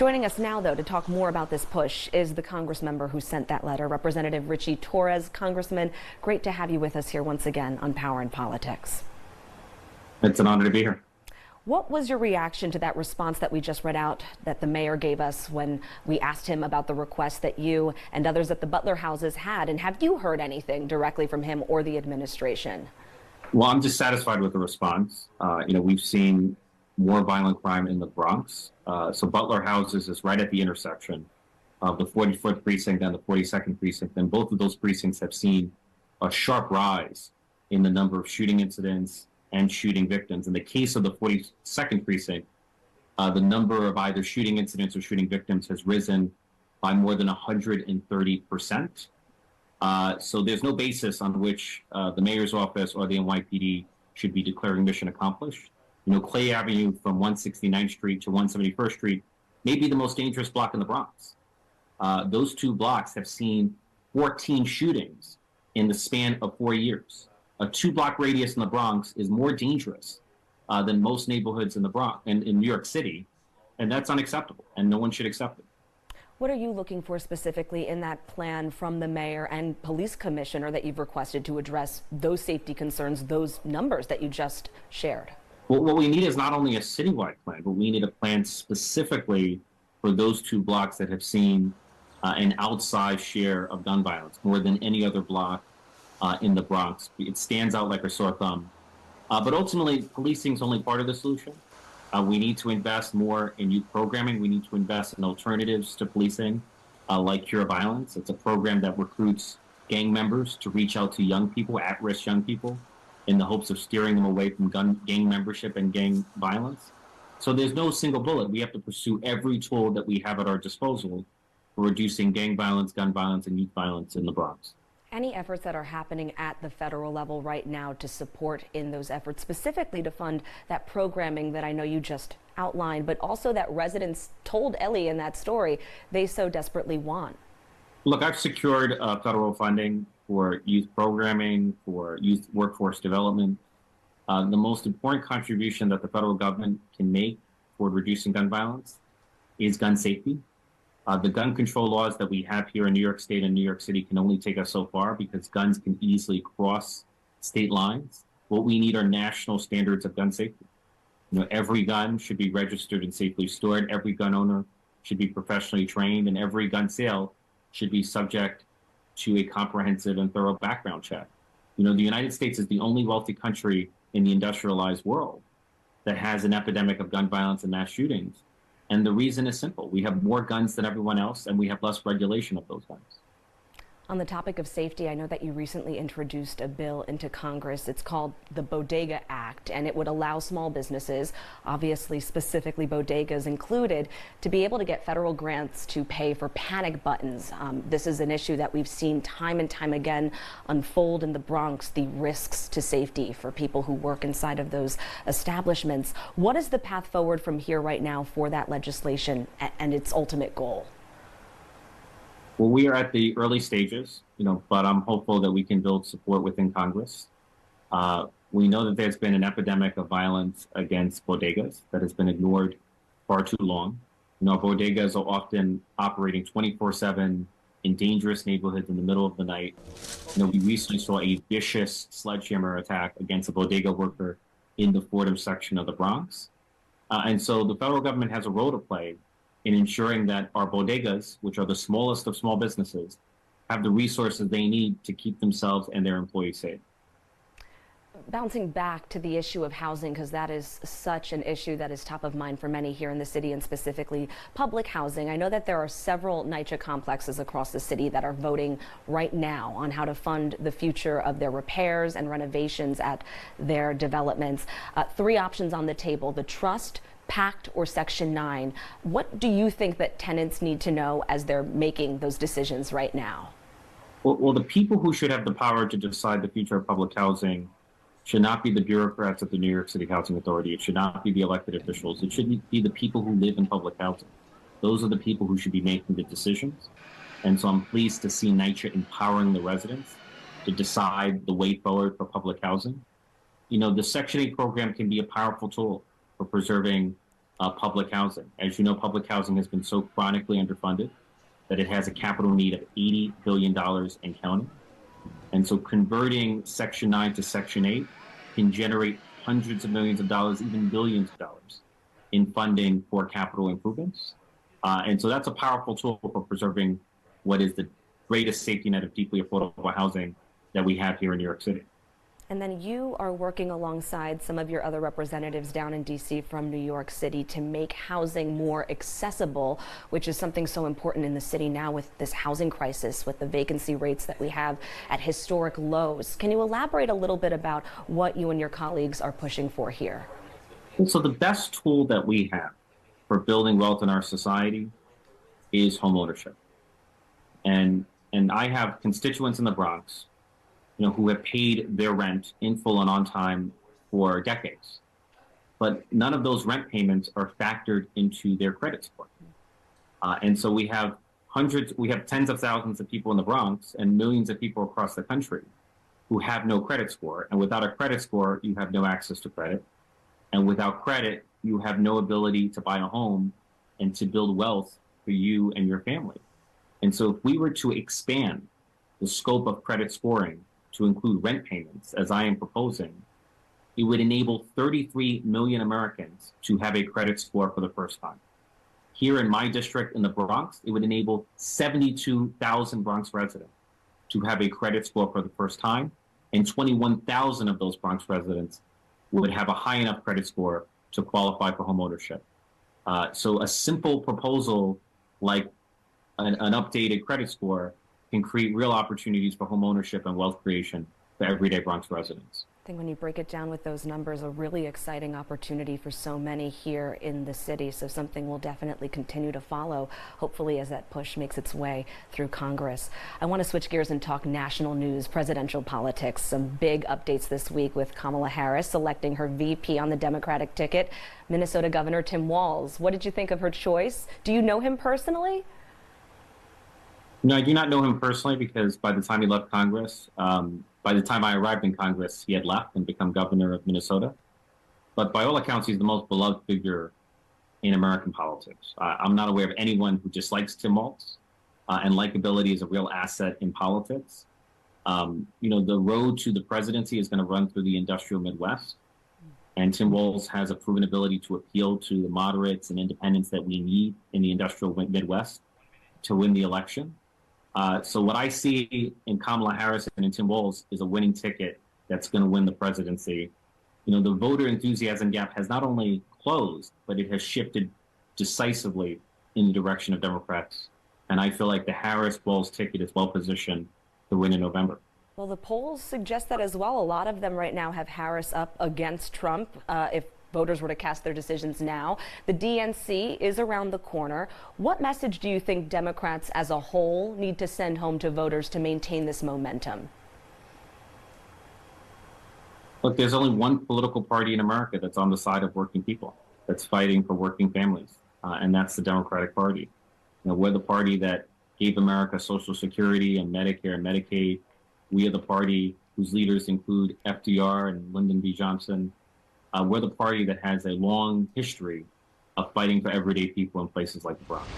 Joining us now, though, to talk more about this push is the Congress member who sent that letter, Representative Ritchie Torres. Congressman, great to have you with us here once again on Power and Politics. It's an honor to be here. What was your reaction to that response that we just read out that the mayor gave us when we asked him about the request that you and others at the Butler houses had? And have you heard anything directly from him or the administration? Well, I'm dissatisfied with the response. We've seen more violent crime in the Bronx. So Butler houses is right at the intersection of the 44th precinct and the 42nd precinct. And both of those precincts have seen a sharp rise in the number of shooting incidents and shooting victims. In the case of the 42nd precinct, the number of either shooting incidents or shooting victims has risen by more than 130%. So there's no basis on which the mayor's office or the NYPD should be declaring mission accomplished. Clay Avenue from 169th Street to 171st Street may be the most dangerous block in the Bronx. Those two blocks have seen 14 shootings in the span of 4 years. A 2-block radius in the Bronx is more dangerous than most neighborhoods in the Bronx and in New York City, and that's unacceptable, and no one should accept it. What are you looking for specifically in that plan from the mayor and police commissioner that you've requested to address those safety concerns, those numbers that you just shared? Well, what we need is not only a citywide plan, but we need a plan specifically for those 2 blocks that have seen an outsized share of gun violence, more than any other block in the Bronx. It stands out like a sore thumb. But ultimately, policing is only part of the solution. We need to invest more in youth programming. We need to invest in alternatives to policing, like Cure Violence. It's a program that recruits gang members to reach out to young people, at-risk young people, in the hopes of steering them away from gang membership and gang violence. So there's no single bullet. We have to pursue every tool that we have at our disposal for reducing gang violence, gun violence, and youth violence in the Bronx. Any efforts that are happening at the federal level right now to support in those efforts, specifically to fund that programming that I know you just outlined, but also that residents told Ellie in that story they so desperately want? Look, I've secured federal funding for youth programming, for youth workforce development. The most important contribution that the federal government can make toward reducing gun violence is gun safety. The gun control laws that we have here in New York State and New York City can only take us so far because guns can easily cross state lines. What we need are national standards of gun safety. Every gun should be registered and safely stored. Every gun owner should be professionally trained, and every gun sale should be subject to a comprehensive and thorough background check. The United States is the only wealthy country in the industrialized world that has an epidemic of gun violence and mass shootings. And the reason is simple. We have more guns than everyone else, and we have less regulation of those guns. On the topic of safety, I know that you recently introduced a bill into Congress. It's called the Bodega Act, and it would allow small businesses, obviously specifically bodegas included, to be able to get federal grants to pay for panic buttons. This is an issue that we've seen time and time again unfold in the Bronx, the risks to safety for people who work inside of those establishments. What is the path forward from here right now for that legislation and its ultimate goal? Well, we are at the early stages, but I'm hopeful that we can build support within Congress. We know that there's been an epidemic of violence against bodegas that has been ignored far too long. Bodegas are often operating 24/7 in dangerous neighborhoods in the middle of the night. We recently saw a vicious sledgehammer attack against a bodega worker in the Fordham section of the Bronx. And so the federal government has a role to play in ensuring that our bodegas, which are the smallest of small businesses, have the resources they need to keep themselves and their employees safe. Bouncing back to the issue of housing, because that is such an issue that is top of mind for many here in the city, and specifically public housing. I know that there are several NYCHA complexes across the city that are voting right now on how to fund the future of their repairs and renovations at their developments. 3 options on the table: the trust, PACT, or Section 9. What do you think that tenants need to know as they're making those decisions right now? Well, the people who should have the power to decide the future of public housing should not be the bureaucrats at the New York City Housing Authority. It should not be the elected officials. It should be the people who live in public housing. Those are the people who should be making the decisions. And so I'm pleased to see NYCHA empowering the residents to decide the way forward for public housing. The Section 8 program can be a powerful tool for preserving public housing. As you know, public housing has been so chronically underfunded that it has a capital need of $80 billion and counting. And so converting Section 9 to Section 8 can generate hundreds of millions of dollars, even billions of dollars in funding for capital improvements. And so that's a powerful tool for preserving what is the greatest safety net of deeply affordable housing that we have here in New York City. And then you are working alongside some of your other representatives down in D.C. from New York City to make housing more accessible, which is something so important in the city now with this housing crisis, with the vacancy rates that we have at historic lows. Can you elaborate a little bit about what you and your colleagues are pushing for here? So the best tool that we have for building wealth in our society is homeownership. And I have constituents in the Bronx who have paid their rent in full and on time for decades. But none of those rent payments are factored into their credit score. And so we have tens of thousands of people in the Bronx and millions of people across the country who have no credit score. And without a credit score, you have no access to credit. And without credit, you have no ability to buy a home and to build wealth for you and your family. And so if we were to expand the scope of credit scoring to include rent payments, as I am proposing, it would enable 33 million Americans to have a credit score for the first time. Here in my district in the Bronx, it would enable 72,000 Bronx residents to have a credit score for the first time, and 21,000 of those Bronx residents would have a high enough credit score to qualify for homeownership. So a simple proposal like an updated credit score can create real opportunities for homeownership and wealth creation for everyday Bronx residents. I think when you break it down with those numbers, a really exciting opportunity for so many here in the city. So something we'll definitely continue to follow, hopefully as that push makes its way through Congress. I want to switch gears and talk national news, presidential politics. Some big updates this week with Kamala Harris selecting her VP on the Democratic ticket, Minnesota Governor Tim Walz. What did you think of her choice? Do you know him personally? No, I do not know him personally because by the time he left Congress, by the time I arrived in Congress, he had left and become governor of Minnesota. But by all accounts, he's the most beloved figure in American politics. I'm not aware of anyone who dislikes Tim Walz, and likability is a real asset in politics. The road to the presidency is going to run through the industrial Midwest, and Tim Walz has a proven ability to appeal to the moderates and independents that we need in the industrial Midwest to win the election. So what I see in Kamala Harris and in Tim Walz is a winning ticket that's going to win the presidency. The voter enthusiasm gap has not only closed, but it has shifted decisively in the direction of Democrats. And I feel like the Harris-Walz ticket is well positioned to win in November. Well, the polls suggest that as well. A lot of them right now have Harris up against Trump. If voters were to cast their decisions now. The DNC is around the corner. What message do you think Democrats as a whole need to send home to voters to maintain this momentum? Look, there's only one political party in America that's on the side of working people, that's fighting for working families, and that's the Democratic Party. We're the party that gave America Social Security and Medicare and Medicaid. We are the party whose leaders include FDR and Lyndon B. Johnson. We're the party that has a long history of fighting for everyday people in places like the Bronx.